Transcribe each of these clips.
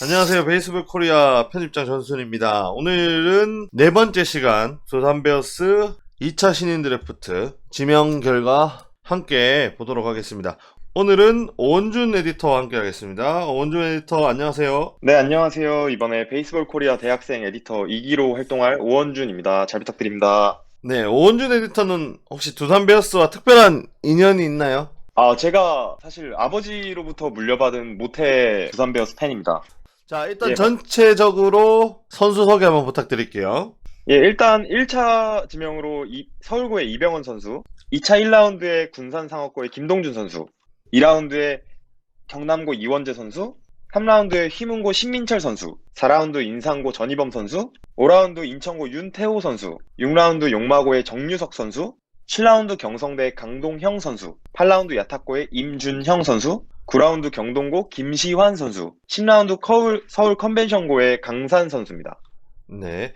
안녕하세요. 베이스볼 코리아 편집장 전순입니다. 오늘은 네 번째 시간 두산 베어스 2차 신인 드래프트 지명 결과 함께 보도록 하겠습니다. 오늘은 오원준 에디터와 함께 하겠습니다. 오원준 에디터 안녕하세요. 네, 안녕하세요. 이번에 베이스볼 코리아 대학생 에디터 2기로 활동할 오원준입니다. 잘 부탁드립니다. 네, 오원준 에디터는 혹시 두산 베어스와 특별한 인연이 있나요? 제가 사실 아버지로부터 물려받은 모태 두산 베어스 팬입니다. 자, 일단 예, 전체적으로 선수 소개 한번 부탁드릴게요. 일단 1차 지명으로 서울고의 이병헌 선수, 2차 1라운드에 군산상업고의 김동준 선수, 2라운드에 경남고 이원재 선수, 3라운드에 휘문고 신민철 선수, 4라운드 인상고 전희범 선수, 5라운드 인천고 윤태호 선수, 6라운드 용마고의 정유석 선수, 7라운드 경성대 강동형 선수, 8라운드 야탁고의 임준형 선수, 9라운드 경동고 김시환 선수, 10라운드 서울 컨벤션고의 강산 선수입니다. 네.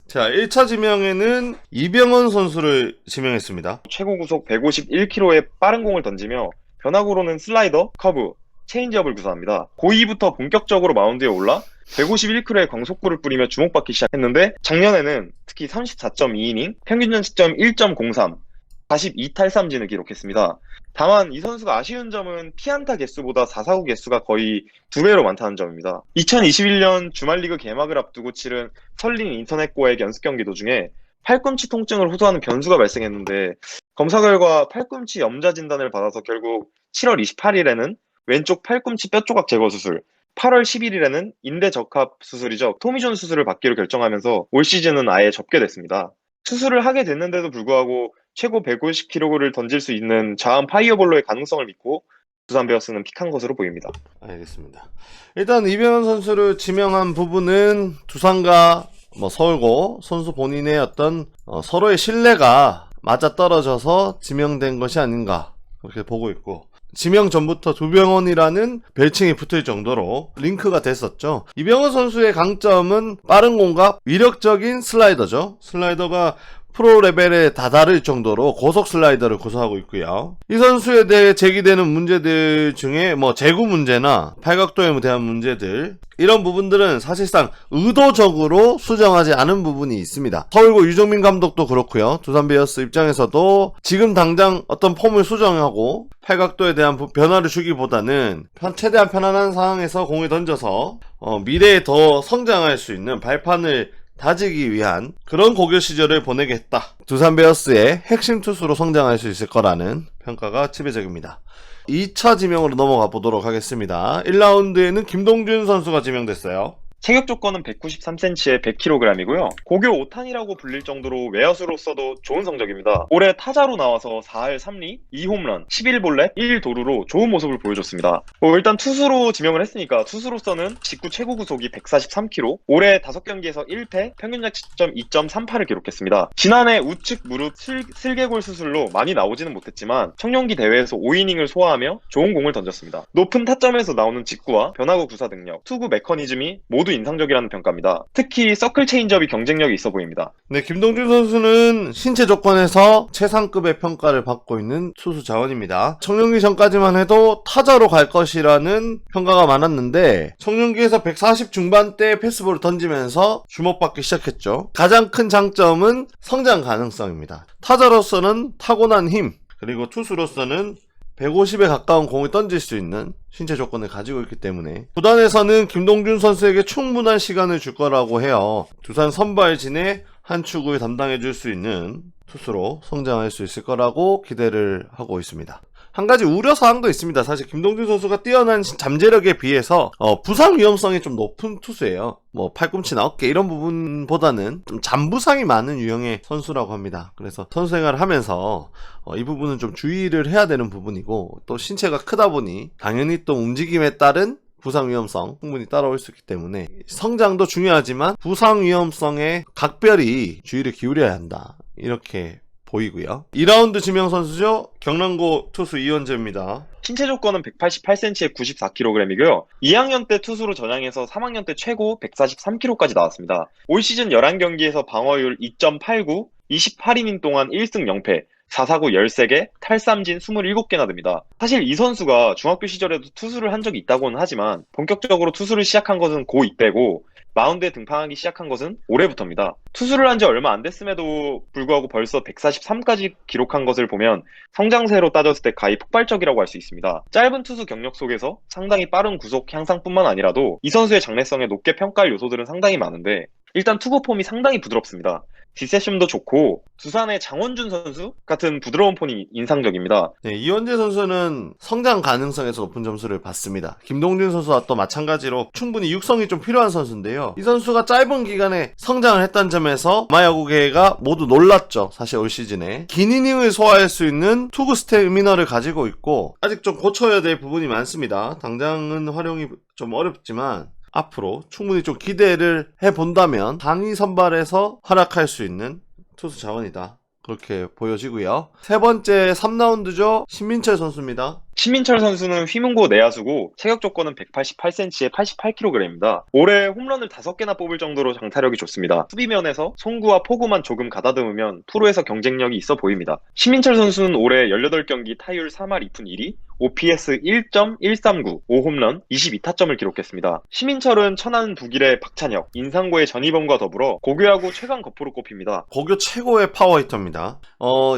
자, 1차 지명에는 이병헌 선수를 지명했습니다. 최고 구속 151km의 빠른 공을 던지며 변화구로는 슬라이더, 커브, 체인지업을 구사합니다. 고2부터 본격적으로 마운드에 올라 151km의 광속구를 뿌리며 주목받기 시작했는데 작년에는 특히 34.2이닝, 평균 시점 1.03, 42탈삼진을 기록했습니다. 다만 이 선수가 아쉬운 점은 피안타 개수보다 4사구 개수가 거의 2배로 많다는 점입니다. 2021년 주말리그 개막을 앞두고 치른 설린 인터넷고액 연습 경기 도중에 팔꿈치 통증을 호소하는 변수가 발생했는데 검사 결과 팔꿈치 염좌 진단을 받아서 결국 7월 28일에는 왼쪽 팔꿈치 뼈 조각 제거 수술, 8월 11일에는 인대 적합 수술이죠. 토미존 수술을 받기로 결정하면서 올 시즌은 아예 접게 됐습니다. 수술을 하게 됐는데도 불구하고 최고 150kg를 던질 수 있는 자완 파이어볼로의 가능성을 믿고 두산 베어스는 픽한 것으로 보입니다. 알겠습니다. 일단 이병헌 선수를 지명한 부분은 두산과 서울고 선수 본인의 어떤 서로의 신뢰가 맞아떨어져서 지명된 것이 아닌가 그렇게 보고 있고, 지명 전부터 두병헌이라는 별칭이 붙을 정도로 링크가 됐었죠. 이병헌 선수의 강점은 빠른 공과 위력적인 슬라이더죠. 슬라이더가 프로 레벨에 다다를 정도로 고속 슬라이더를 구사하고 있고요. 이 선수에 대해 제기되는 문제들 중에 제구 문제나 팔각도에 대한 문제들, 이런 부분들은 사실상 의도적으로 수정하지 않은 부분이 있습니다. 서울고 유정민 감독도 그렇고요. 두산 베어스 입장에서도 지금 당장 어떤 폼을 수정하고 팔각도에 대한 변화를 주기보다는 최대한 편안한 상황에서 공을 던져서 미래에 더 성장할 수 있는 발판을 다지기 위한 그런 고교 시절을 보내겠다. 두산 베어스의 핵심 투수로 성장할 수 있을 거라는 평가가 지배적입니다. 2차 지명으로 넘어가 보도록 하겠습니다. 1라운드에는 김동준 선수가 지명됐어요. 체격 조건은 193cm에 100kg이고요. 고교 5탄이라고 불릴 정도로 외야수로서도 좋은 성적입니다. 올해 타자로 나와서 4할 3리, 2홈런, 11볼넷, 1도루로 좋은 모습을 보여줬습니다. 일단 투수로 지명을 했으니까 투수로서는 직구 최고 구속이 143km, 올해 5경기에서 1패, 평균 자책점 2.38을 기록했습니다. 지난해 우측 무릎 슬개골 수술로 많이 나오지는 못했지만 청룡기 대회에서 5이닝을 소화하며 좋은 공을 던졌습니다. 높은 타점에서 나오는 직구와 변화구 구사 능력, 투구 메커니즘이 모두 인상적이라는 평가입니다. 특히 서클 체인지업이 경쟁력이 있어 보입니다. 네, 김동준 선수는 신체 조건에서 최상급의 평가를 받고 있는 투수 자원입니다. 청룡기 전까지만 해도 타자로 갈 것이라는 평가가 많았는데 청룡기에서 140 중반대 패스볼을 던지면서 주목받기 시작했죠. 가장 큰 장점은 성장 가능성입니다. 타자로서는 타고난 힘, 그리고 투수로서는 150에 가까운 공을 던질 수 있는 신체 조건을 가지고 있기 때문에 구단에서는 김동준 선수에게 충분한 시간을 줄 거라고 해요. 두산 선발진의 한 축을 담당해 줄 수 있는 투수로 성장할 수 있을 거라고 기대를 하고 있습니다. 한 가지 우려사항도 있습니다. 사실 김동준 선수가 뛰어난 잠재력에 비해서 부상 위험성이 좀 높은 투수예요. 팔꿈치나 어깨 이런 부분보다는 좀 잔부상이 많은 유형의 선수라고 합니다. 그래서 선수 생활을 하면서 이 부분은 좀 주의를 해야 되는 부분이고, 또 신체가 크다 보니 당연히 또 움직임에 따른 부상 위험성 충분히 따라올 수 있기 때문에 성장도 중요하지만 부상 위험성에 각별히 주의를 기울여야 한다, 이렇게 보이고요. 2라운드 지명 선수죠. 경남고 투수 이원재입니다. 신체 조건은 188cm에 94kg이고요. 2학년 때 투수로 전향해서 3학년 때 최고 143kg까지 나왔습니다. 올 시즌 11경기에서 방어율 2.89, 28이닝 동안 1승 0패, 4사구 13개, 탈삼진 27개나 됩니다. 사실 이 선수가 중학교 시절에도 투수를 한 적이 있다고는 하지만 본격적으로 투수를 시작한 것은 고2 때고 마운드에 등판하기 시작한 것은 올해부터입니다. 투수를 한 지 얼마 안 됐음에도 불구하고 벌써 143까지 기록한 것을 보면 성장세로 따졌을 때 가히 폭발적이라고 할 수 있습니다. 짧은 투수 경력 속에서 상당히 빠른 구속 향상뿐만 아니라도 이 선수의 장래성에 높게 평가할 요소들은 상당히 많은데 일단 투구 폼이 상당히 부드럽습니다. 디세션도 좋고 두산의 장원준 선수 같은 부드러운 폼이 인상적입니다. 네, 이원재 선수는 성장 가능성에서 높은 점수를 받습니다. 김동준 선수와 또 마찬가지로 충분히 육성이 좀 필요한 선수인데요. 이 선수가 짧은 기간에 성장을 했다는 점에서 마야구계가 모두 놀랐죠. 사실 올 시즌에 긴 이닝을 소화할 수 있는 투구 스태미너를 가지고 있고 아직 좀 고쳐야 될 부분이 많습니다. 당장은 활용이 좀 어렵지만 앞으로 충분히 좀 기대를 해본다면 상위 선발에서 활약할 수 있는 투수 자원이다. 그렇게 보여지고요. 세 번째 3라운드죠. 신민철 선수입니다. 신민철 선수는 휘문고 내야수고 체격 조건은 188cm에 88kg입니다. 올해 홈런을 5개나 뽑을 정도로 장타력이 좋습니다. 수비면에서 송구와 포구만 조금 가다듬으면 프로에서 경쟁력이 있어 보입니다. 신민철 선수는 올해 18경기 타율 3할 2푼 1리, OPS 1.139, 5홈런, 22타점을 기록했습니다. 신민철은 천안 북일의 박찬혁, 인상고의 전희범과 더불어 고교야구 최강 거포로 꼽힙니다. 고교 최고의 파워히터입니다.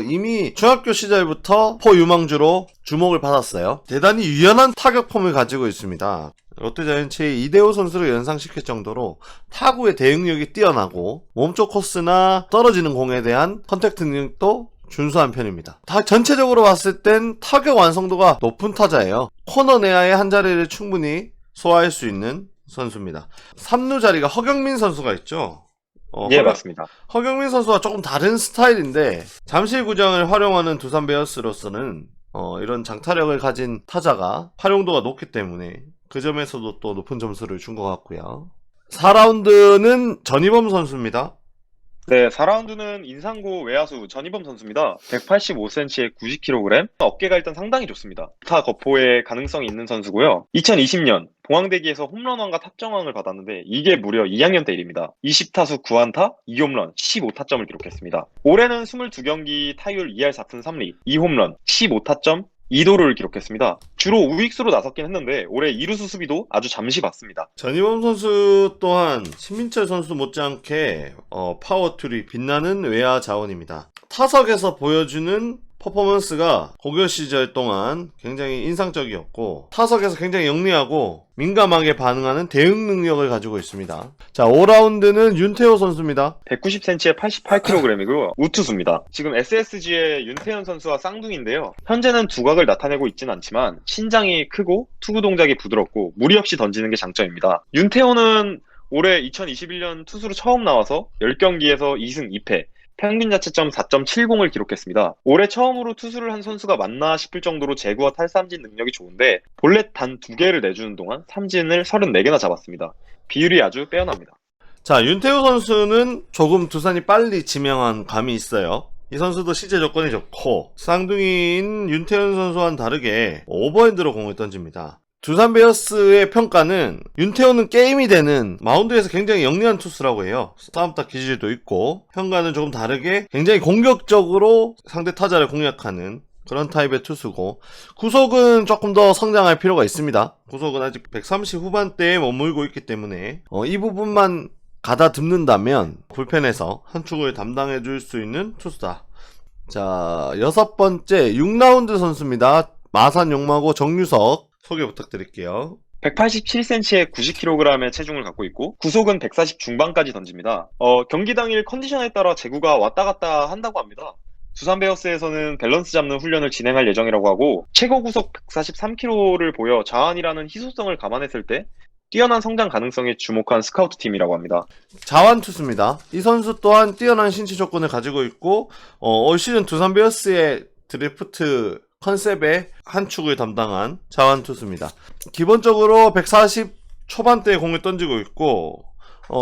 이미 중학교 시절부터 포유망주로 주목을 받았어요. 대단히 유연한 타격 폼을 가지고 있습니다. 롯데자이언츠의 이대호 선수를 연상시킬 정도로 타구의 대응력이 뛰어나고 몸쪽 코스나 떨어지는 공에 대한 컨택트 능력도 준수한 편입니다. 전체적으로 봤을 땐 타격 완성도가 높은 타자예요. 코너 내야의 한 자리를 충분히 소화할 수 있는 선수입니다. 3루 자리가 허경민 선수가 있죠. 예, 맞습니다. 허경민 선수와 조금 다른 스타일인데 잠실구장을 활용하는 두산 베어스로서는 이런 장타력을 가진 타자가 활용도가 높기 때문에 그 점에서도 또 높은 점수를 준 것 같고요. 4라운드는 전희범 선수입니다. 네, 4라운드는 인상고 외야수 전희범 선수입니다. 185cm에 90kg, 어깨가 일단 상당히 좋습니다. 타 거포의 가능성이 있는 선수고요. 2020년 봉황대기에서 홈런왕과 탑정왕을 받았는데 이게 무려 2학년 때 일입니다. 20타수 9안타, 2홈런, 15타점을 기록했습니다. 올해는 22경기 타율 2할 4푼 3리, 2홈런, 15타점, 2도를 기록했습니다. 주로 우익수로 나섰긴 했는데 올해 2루수 수비도 아주 잠시 봤습니다. 전희범 선수 또한 신민철 선수 못지않게 파워툴이 빛나는 외야 자원입니다. 타석에서 보여주는 퍼포먼스가 고교 시절 동안 굉장히 인상적이었고 타석에서 굉장히 영리하고 민감하게 반응하는 대응 능력을 가지고 있습니다. 자, 5라운드는 윤태호 선수입니다. 190cm에 88kg이고요. 우투수입니다. 지금 SSG의 윤태현 선수와 쌍둥이인데요. 현재는 두각을 나타내고 있진 않지만 신장이 크고 투구 동작이 부드럽고 무리 없이 던지는 게 장점입니다. 윤태호는 올해 2021년 투수로 처음 나와서 10경기에서 2승 2패, 평균 자책점 4.70을 기록했습니다. 올해 처음으로 투수를 한 선수가 맞나 싶을 정도로 제구와 탈삼진 능력이 좋은데 볼넷 단 2개를 내주는 동안 삼진을 34개나 잡았습니다. 비율이 아주 빼어납니다. 자, 윤태호 선수는 조금 두산이 빨리 지명한 감이 있어요. 이 선수도 시제 조건이 좋고 쌍둥이인 윤태현 선수와는 다르게 오버핸드로 공을 던집니다. 두산 베어스의 평가는 윤태호는 게임이 되는 마운드에서 굉장히 영리한 투수라고 해요. 싸움타 기질도 있고 현과는 조금 다르게 굉장히 공격적으로 상대 타자를 공략하는 그런 타입의 투수고 구속은 조금 더 성장할 필요가 있습니다. 구속은 아직 130 후반대에 머물고 있기 때문에 이 부분만 가다듬는다면 불펜에서 한 축을 담당해 줄 수 있는 투수다. 자, 6번째 6라운드 선수입니다. 마산 용마고 정유석 소개 부탁드릴게요. 187cm에 90kg의 체중을 갖고 있고 구속은 140 중반까지 던집니다. 경기 당일 컨디션에 따라 제구가 왔다 갔다 한다고 합니다. 두산 베어스에서는 밸런스 잡는 훈련을 진행할 예정이라고 하고 최고 구속 143km를 보여 자완이라는 희소성을 감안했을 때 뛰어난 성장 가능성에 주목한 스카우트 팀이라고 합니다. 자완 투수입니다. 이 선수 또한 뛰어난 신체 조건을 가지고 있고 올 시즌 두산 베어스의 드래프트 컨셉의 한 축을 담당한 자완 투수입니다. 기본적으로 140 초반대에 공을 던지고 있고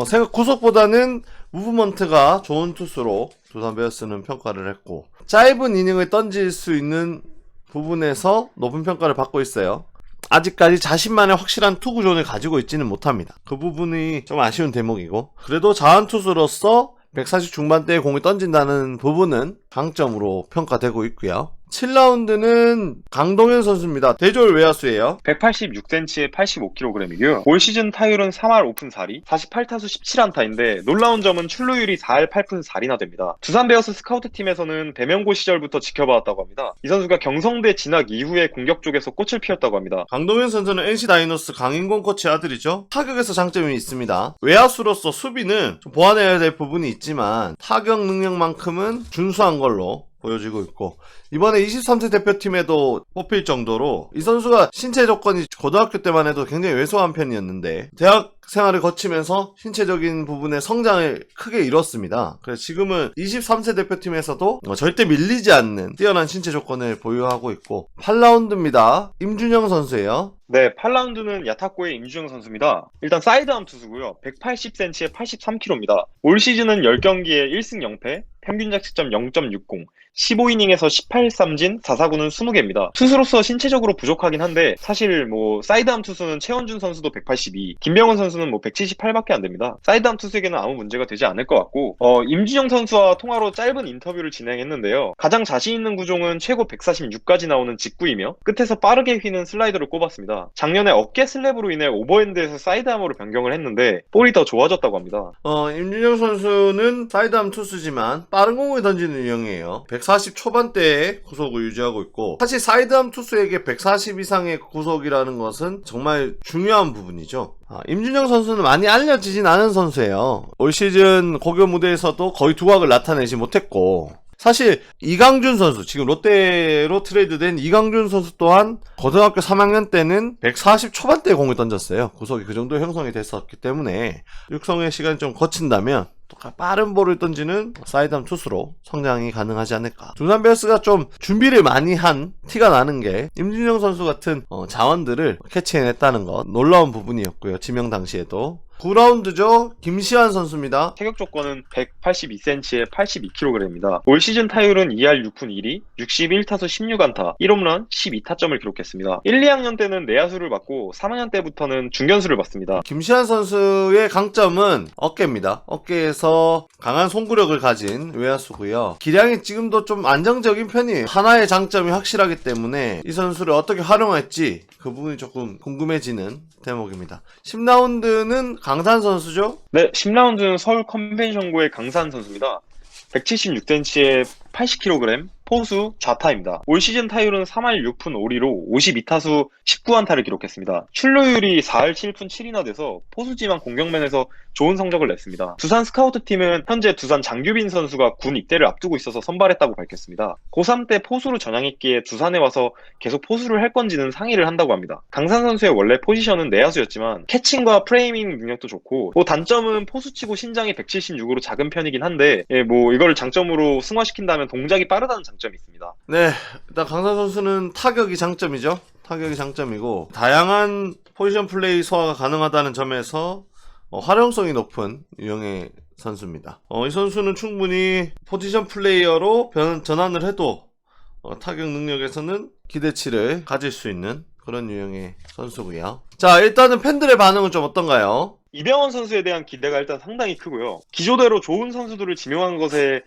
생각 구속보다는 무브먼트가 좋은 투수로 두산 베어스는 평가를 했고 짧은 이닝을 던질 수 있는 부분에서 높은 평가를 받고 있어요. 아직까지 자신만의 확실한 투구존을 가지고 있지는 못합니다. 그 부분이 좀 아쉬운 대목이고 그래도 자완 투수로서 140 중반대에 공을 던진다는 부분은 강점으로 평가되고 있고요. 7라운드는 강동현 선수입니다. 대졸 외야수예요. 186cm에 85kg이고요. 올 시즌 타율은 3할 5푼 4리, 48타수 17안타인데 놀라운 점은 출루율이 4할 8푼 4리나 됩니다. 두산 베어스 스카우트 팀에서는 배명고 시절부터 지켜봐왔다고 합니다. 이 선수가 경성대 진학 이후에 공격 쪽에서 꽃을 피웠다고 합니다. 강동현 선수는 NC 다이노스 강인권 코치 아들이죠. 타격에서 장점이 있습니다. 외야수로서 수비는 좀 보완해야 될 부분이 있지만 타격 능력만큼은 준수한 걸로 보여지고 있고, 이번에 23세 대표팀에도 뽑힐 정도로 이 선수가 신체 조건이 고등학교 때만 해도 굉장히 왜소한 편이었는데 대학 생활을 거치면서 신체적인 부분의 성장을 크게 이뤘습니다. 그래서 지금은 23세 대표팀에서도 절대 밀리지 않는 뛰어난 신체 조건을 보유하고 있고, 8라운드입니다. 임준영 선수예요. 네, 8라운드는 야타코의 임주영 선수입니다. 일단 사이드암 투수고요. 180cm에 83kg입니다. 올 시즌은 10경기에 1승 0패, 평균 자책점 0.60, 15이닝에서 18삼진, 4사구는 20개입니다. 투수로서 신체적으로 부족하긴 한데 사실 뭐 사이드암 투수는 최원준 선수도 182, 김병헌 선수는 뭐 178밖에 안 됩니다. 사이드암 투수에게는 아무 문제가 되지 않을 것 같고, 임준영 선수와 통화로 짧은 인터뷰를 진행했는데요. 가장 자신 있는 구종은 최고 146까지 나오는 직구이며 끝에서 빠르게 휘는 슬라이더를 꼽았습니다. 작년에 어깨 슬랩으로 인해 오버핸드에서 사이드암으로 변경을 했는데 볼이 더 좋아졌다고 합니다. 임준영 선수는 사이드암 투수지만 빠른 공을 던지는 유형이에요. 140 초반대의 구속을 유지하고 있고, 사실 사이드암 투수에게 140 이상의 구속이라는 것은 정말 중요한 부분이죠. 임준영 선수는 많이 알려지진 않은 선수예요. 올 시즌 고교 무대에서도 거의 두각을 나타내지 못했고, 사실 이강준 선수, 지금 롯데로 트레이드된 이강준 선수 또한 고등학교 3학년 때는 140 초반대에 공을 던졌어요. 구속이 그 정도 형성이 됐었기 때문에 육성의 시간이 좀 거친다면 또 빠른 볼을 던지는 사이드암 투수로 성장이 가능하지 않을까. 두산 베어스가 좀 준비를 많이 한 티가 나는 게 임준영 선수 같은 자원들을 캐치해냈다는 것, 놀라운 부분이었고요. 지명 당시에도. 9라운드죠. 김시환 선수입니다. 타격 조건은 182cm에 82kg입니다. 올 시즌 타율은 2할 6푼 1리, 61타수 16안타, 1홈런 12타점을 기록했습니다. 1, 2학년 때는 내야수를 맡고 3학년 때부터는 중견수를 맡습니다. 김시환 선수의 강점은 어깨입니다. 어깨에서 강한 송구력을 가진 외야수고요. 기량이 지금도 좀 안정적인 편이에요. 하나의 장점이 확실하기 때문에 이 선수를 어떻게 활용할지 그 부분이 조금 궁금해지는 대목입니다. 10라운드는 강산 선수죠? 네, 10라운드는 서울 컨벤션고의 강산 선수입니다. 176cm에 80kg, 포수 좌타입니다. 올 시즌 타율은 3할 6푼 5리로 52타수 19안타를 기록했습니다. 출루율이 4할 7푼 7이나 돼서 포수지만 공격면에서 좋은 성적을 냈습니다. 두산 스카우트 팀은 현재 두산 장규빈 선수가 군 입대를 앞두고 있어서 선발했다고 밝혔습니다. 고3 때 포수로 전향했기에 두산에 와서 계속 포수를 할 건지는 상의를 한다고 합니다. 강산 선수의 원래 포지션은 내야수였지만 캐칭과 프레이밍 능력도 좋고, 단점은 포수치고 신장이 176으로 작은 편이긴 한데 뭐 이걸 장점으로 승화시킨다면 동작이 빠르다는 장점이 있습니다. 네, 일단 강산 선수는 타격이 장점이죠. 타격이 장점이고 다양한 포지션 플레이 소화가 가능하다는 점에서 활용성이 높은 유형의 선수입니다. 이 선수는 충분히 포지션 플레이어로 전환을 해도 타격 능력에서는 기대치를 가질 수 있는 그런 유형의 선수고요. 자, 일단은 팬들의 반응은 좀 어떤가요? 이병헌 선수에 대한 기대가 일단 상당히 크고요. 기조대로 좋은 선수들을 지명한 것에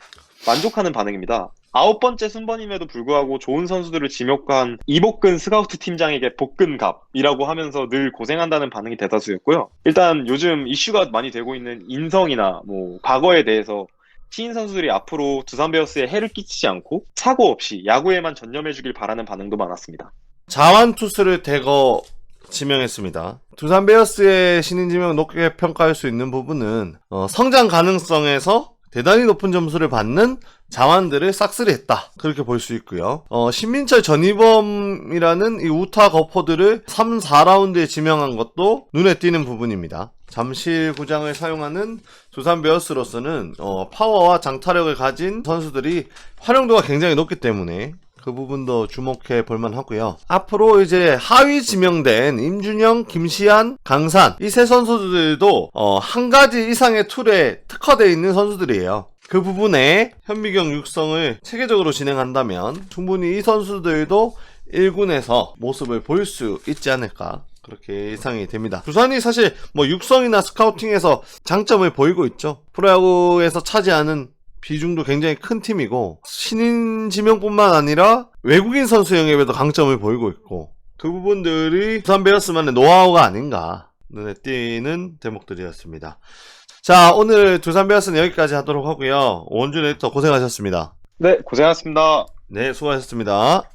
만족하는 반응입니다. 9번째 순번임에도 불구하고 좋은 선수들을 지목한 이복근 스카우트 팀장에게 복근갑이라고 하면서 늘 고생한다는 반응이 대다수였고요. 일단 요즘 이슈가 많이 되고 있는 인성이나 뭐 과거에 대해서 신인 선수들이 앞으로 두산 베어스에 해를 끼치지 않고 사고 없이 야구에만 전념해주길 바라는 반응도 많았습니다. 자완 투수를 대거 지명했습니다. 두산 베어스의 신인 지명을 높게 평가할 수 있는 부분은 성장 가능성에서 대단히 높은 점수를 받는 자완들을 싹쓸이했다, 그렇게 볼 수 있고요. 신민철, 전희범이라는 이 우타 거포들을 3, 4라운드에 지명한 것도 눈에 띄는 부분입니다. 잠실 구장을 사용하는 두산 베어스로서는 파워와 장타력을 가진 선수들이 활용도가 굉장히 높기 때문에 그 부분도 주목해 볼만 하고요. 앞으로 이제 하위 지명된 임준영, 김시한, 강산 이 세 선수들도 한 가지 이상의 툴에 특화되어 있는 선수들이에요. 그 부분에 현미경 육성을 체계적으로 진행한다면 충분히 이 선수들도 1군에서 모습을 보일 수 있지 않을까, 그렇게 예상이 됩니다. 두산이 사실 뭐 육성이나 스카우팅에서 장점을 보이고 있죠. 프로야구에서 차지하는 비중도 굉장히 큰 팀이고 신인 지명뿐만 아니라 외국인 선수 영입에도 강점을 보이고 있고 그 부분들이 두산 베어스만의 노하우가 아닌가 눈에 띄는 대목들이었습니다. 자, 오늘 두산 베어스는 여기까지 하도록 하고요. 오원준 에디터 고생하셨습니다. 네, 고생하셨습니다. 네, 수고하셨습니다.